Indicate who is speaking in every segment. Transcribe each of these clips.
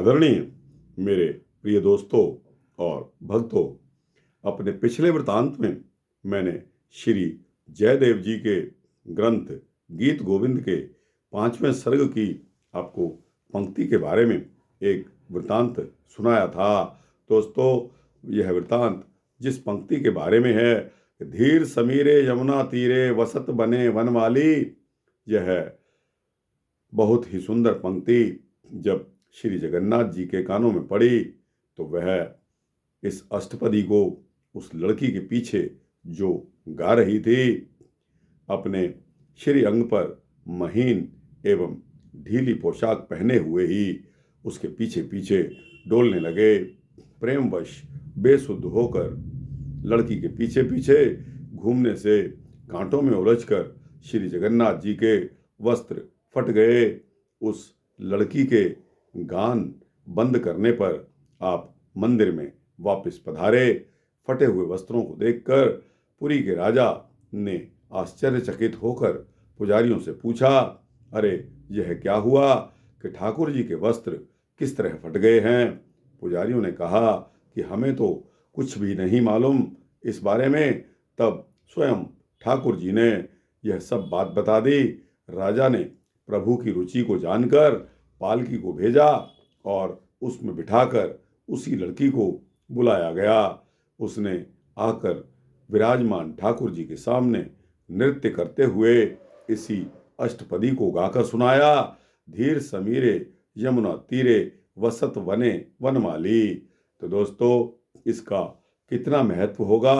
Speaker 1: आदरणीय मेरे प्रिय दोस्तों और भक्तों, अपने पिछले वृतांत में मैंने श्री जयदेव जी के ग्रंथ गीत गोविंद के 5वें सर्ग की आपको पंक्ति के बारे में एक वृतांत सुनाया था। दोस्तों, यह वृतांत जिस पंक्ति के बारे में है, धीर समीरे यमुना तीरे वसत बने वनमाली, यह बहुत ही सुंदर पंक्ति जब श्री जगन्नाथ जी के कानों में पड़ी तो वह इस अष्टपदी को उस लड़की के पीछे जो गा रही थी, अपने श्री अंग पर महीन एवं ढीली पोशाक पहने हुए ही उसके पीछे पीछे डोलने लगे। प्रेमवश बेसुध होकर लड़की के पीछे पीछे घूमने से कांटों में उलझकर श्री जगन्नाथ जी के वस्त्र फट गए। उस लड़की के गान बंद करने पर आप मंदिर में वापस पधारे। फटे हुए वस्त्रों को देखकर पुरी के राजा ने आश्चर्यचकित होकर पुजारियों से पूछा, अरे यह क्या हुआ कि ठाकुर जी के वस्त्र किस तरह फट गए हैं। पुजारियों ने कहा कि हमें तो कुछ भी नहीं मालूम इस बारे में। तब स्वयं ठाकुर जी ने यह सब बात बता दी। राजा ने प्रभु की रुचि को जानकर पालकी को भेजा और उसमें बिठाकर उसी लड़की को बुलाया गया। उसने आकर विराजमान ठाकुर जी के सामने नृत्य करते हुए इसी अष्टपदी को गाकर सुनाया, धीर समीरे यमुना तीरे वसत वने वनमाली। तो दोस्तों, इसका कितना महत्व होगा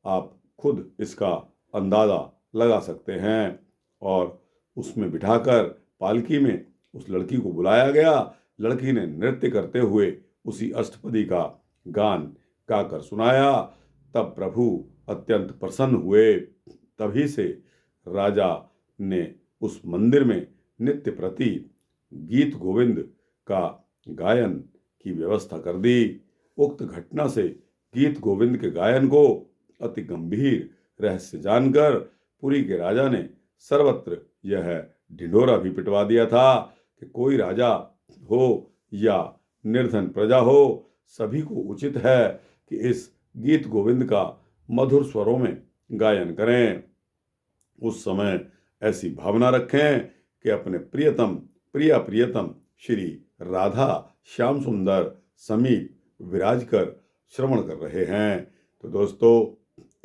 Speaker 1: आप खुद इसका अंदाज़ा लगा सकते हैं। और उसमें बिठाकर पालकी में उस लड़की को बुलाया गया। लड़की ने नृत्य करते हुए उसी अष्टपदी का गान गाकर सुनाया। तब प्रभु अत्यंत प्रसन्न हुए। तभी से राजा ने उस मंदिर में नित्य प्रति गीत गोविंद का गायन की व्यवस्था कर दी। उक्त घटना से गीत गोविंद के गायन को अति गंभीर रहस्य जानकर पुरी के राजा ने सर्वत्र यह ढिंढोरा भी पिटवा दिया था कि कोई राजा हो या निर्धन प्रजा हो, सभी को उचित है कि इस गीत गोविंद का मधुर स्वरों में गायन करें। उस समय ऐसी भावना रखें कि अपने प्रियतम श्री राधा श्याम सुंदर समीप विराज कर श्रवण कर रहे हैं। तो दोस्तों,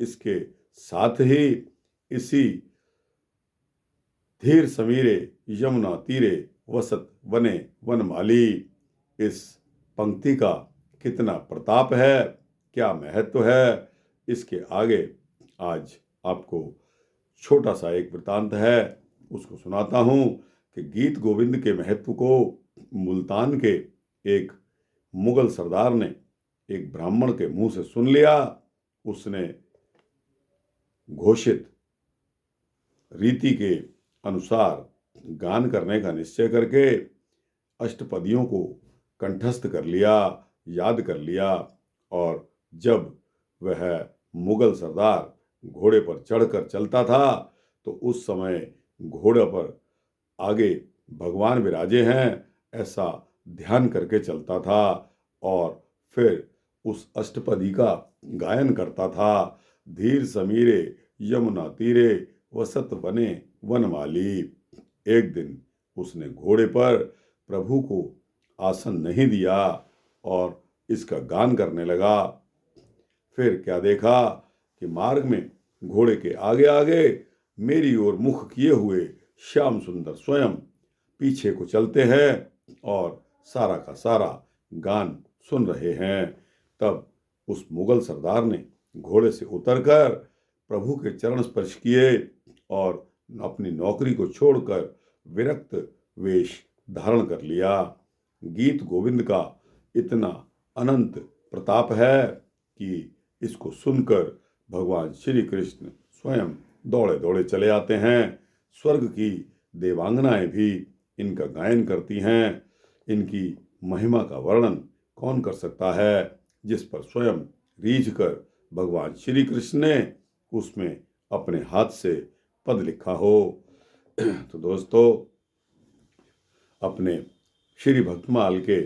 Speaker 1: इसके साथ ही इसी धीर समीरे यमुना तीरे वसत वने वनमाली, इस पंक्ति का कितना प्रताप है, क्या महत्व है, इसके आगे आज आपको छोटा सा एक वृतांत है, उसको सुनाता हूँ कि गीत गोविंद के महत्व को मुल्तान के एक मुगल सरदार ने एक ब्राह्मण के मुंह से सुन लिया। उसने घोषित रीति के अनुसार गान करने का निश्चय करके अष्टपदियों को कंठस्थ कर लिया, याद कर लिया। और जब वह मुगल सरदार घोड़े पर चढ़कर चलता था तो उस समय घोड़े पर आगे भगवान विराजे हैं ऐसा ध्यान करके चलता था और फिर उस अष्टपदी का गायन करता था, धीर समीरे यमुना तीरे वसत वने वनमाली। एक दिन उसने घोड़े पर प्रभु को आसन नहीं दिया और इसका गान करने लगा। फिर क्या देखा कि मार्ग में घोड़े के आगे आगे मेरी ओर मुख किए हुए श्याम सुंदर स्वयं पीछे को चलते हैं और सारा का सारा गान सुन रहे हैं। तब उस मुगल सरदार ने घोड़े से उतरकर प्रभु के चरण स्पर्श किए और अपनी नौकरी को छोड़कर विरक्त वेश धारण कर लिया। गीत गोविंद का इतना अनंत प्रताप है कि इसको सुनकर भगवान श्री कृष्ण स्वयं दौड़े दौड़े चले आते हैं। स्वर्ग की देवांगनाएं भी इनका गायन करती हैं। इनकी महिमा का वर्णन कौन कर सकता है, जिस पर स्वयं रीझ कर भगवान श्री कृष्ण ने उसमें अपने हाथ से पद लिखा हो। तो दोस्तों, अपने श्री भक्तमाल के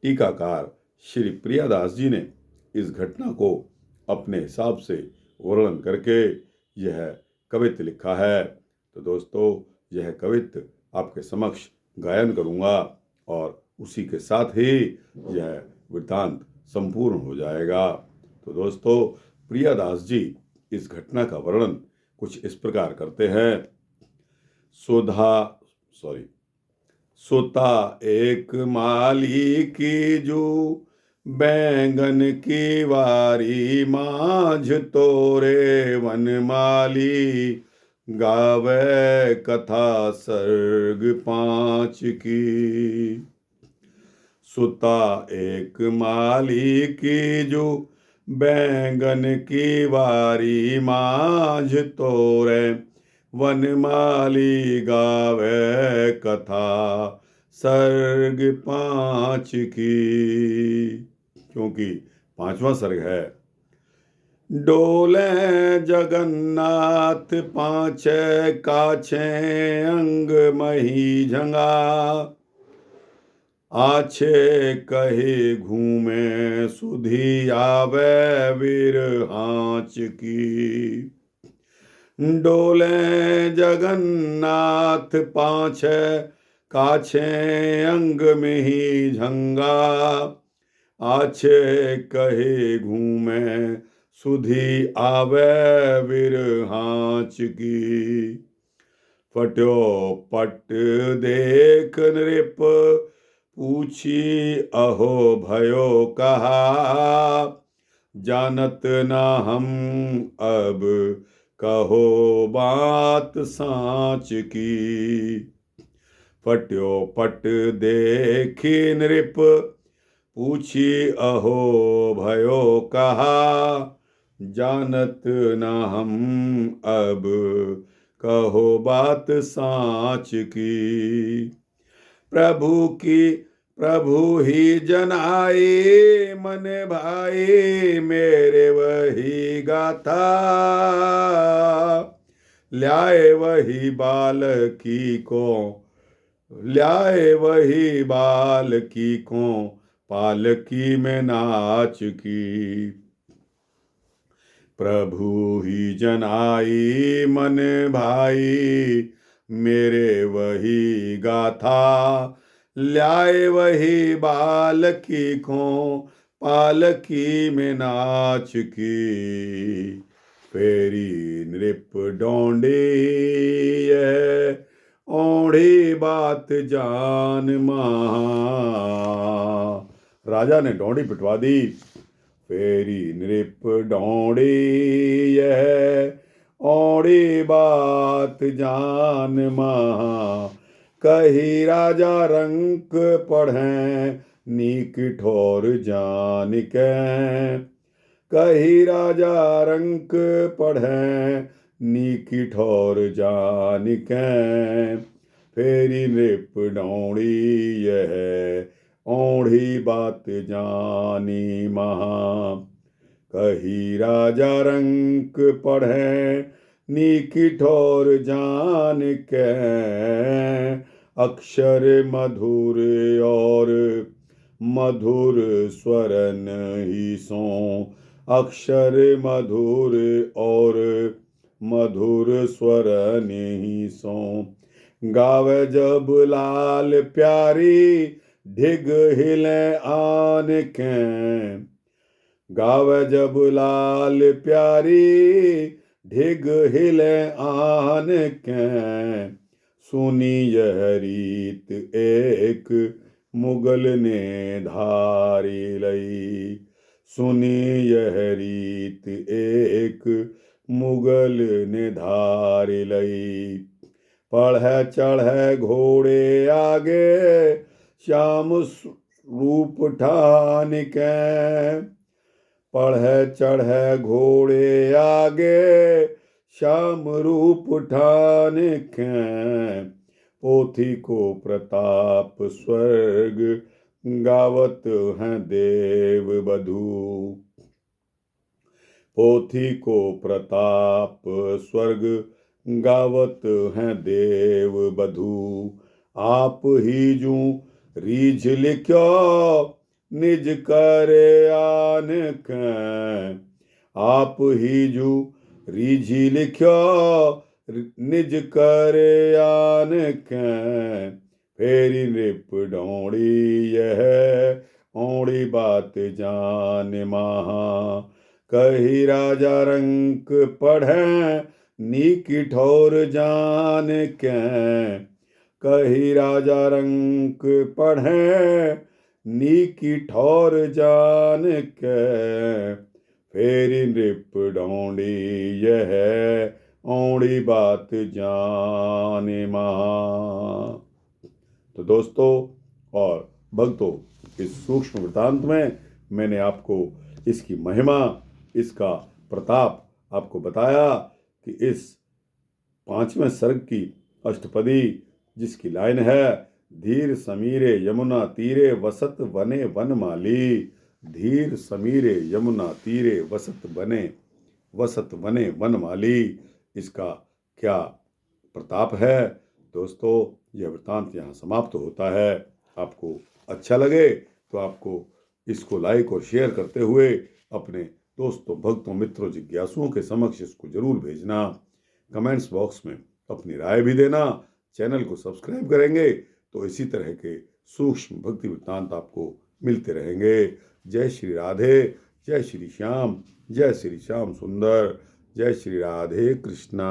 Speaker 1: टीकाकार श्री प्रियादास जी ने इस घटना को अपने हिसाब से वर्णन करके यह कवित्त लिखा है। तो दोस्तों, यह कवित्त आपके समक्ष गायन करूँगा और उसी के साथ ही यह वृत्तांत संपूर्ण हो जाएगा। तो दोस्तों, प्रियादास जी इस घटना का वर्णन कुछ इस प्रकार करते हैं। सोता एक माली की जू, बैंगन की वारी माझ तोरे वनमाली, गावे कथा सर्ग 5 की। सुता एक माली की जू, बैंगन की वारी माझ तोरे वनमाली, गावे कथा सर्ग 5 की। क्योंकि 5वां सर्ग है। डोले जगन्नाथ पाँचे काछे, अंग मही झंगा, आछे कहे घूमे सुधी, आवे वीर हांच की। डोले जगन्नाथ पाँचे काछे, अंग में ही झंगा, आछे कहे घूमे सुधी, आवे वीर हांच की। फट्यो पट देख नृप, पूछी अहो भयो कहा, जानत ना हम अब कहो बात सांच की। फट्यो पट देखी नृप, पूछी अहो भयो कहा, जानत ना हम अब कहो बात सांच की। प्रभु ही जनाए मन भाई, मेरे वही गाथा, ल्याए वही बालकी को, पालकी में नाच की। प्रभु ही जनाई मन भाई, मेरे वही गाथा, ल्याए वही बालकी को, पालकी में नाच की। फेरी नृप डोंडी ओढ़ी बात जान महा, राजा ने डोंडी पिटवा दी। फेरी नृप डोंडी ओढ़ी बात जान महा, कही राजा रंक पढ़े नीक ठोर जान के, कही राजा रंक पढ़े नीक ठोर जान के। फेरी नृप डोंडी ओढ़ी बात जानी महा, कही राजा रंक पढ़े नीक ठोर जान के। अक्षर मधुर और मधुर स्वरन ही सो, अक्षर मधुर और मधुर स्वरन ही सो, गावे जब लाल प्यारी ढिग हिले आन के, गावे जब लाल प्यारी ढिग हिले आन के। सुनी यह रीत एक मुगल ने धारी लई, सुनी यह रीत एक मुगल ने धारी लई। पढ़े चढ़े घोड़े आगे श्याम रूप ठान के, पढ़े चढ़े घोड़े आगे श्याम रूप ठान के। पोथी को प्रताप स्वर्ग गावत हैं देव बधू, पोथी को प्रताप स्वर्ग गावत हैं देव बधू। आप ही जू रीझ लिख्यो निज कर आन कै, आप ही जू रीझी लिख्यो निज कर आन कै, फेरी नृप ढोड़ी यह ओड़ी बात जान महा, कही राजा रंक पढ़े नीकी ठोर जान कै, कही राजा रंक पढ़े नीकी ठोर जान कै, फेरी नृप ढोंडी यह ओड़ी बात जान महा। तो दोस्तों और भक्तों, इस सूक्ष्म वृत्तांत में मैंने आपको इसकी महिमा, इसका प्रताप आपको बताया कि इस 5वें सर्ग की अष्टपदी जिसकी लाइन है, धीर समीरे यमुना तीरे वसत वने वनमाली, धीर समीरे यमुना तीरे वसत वने वनमाली, इसका क्या प्रताप है। दोस्तों, यह वृत्तांत यहाँ समाप्त होता है। आपको अच्छा लगे तो आपको इसको लाइक और शेयर करते हुए अपने दोस्तों, भक्तों, मित्रों, जिज्ञासुओं के समक्ष इसको जरूर भेजना। कमेंट्स बॉक्स में अपनी राय भी देना। चैनल को सब्सक्राइब करेंगे तो इसी तरह के सूक्ष्म भक्ति वृत्तांत आपको मिलते रहेंगे। जय श्री राधे, जय श्री श्याम, जय श्री श्याम सुंदर, जय श्री राधे कृष्णा।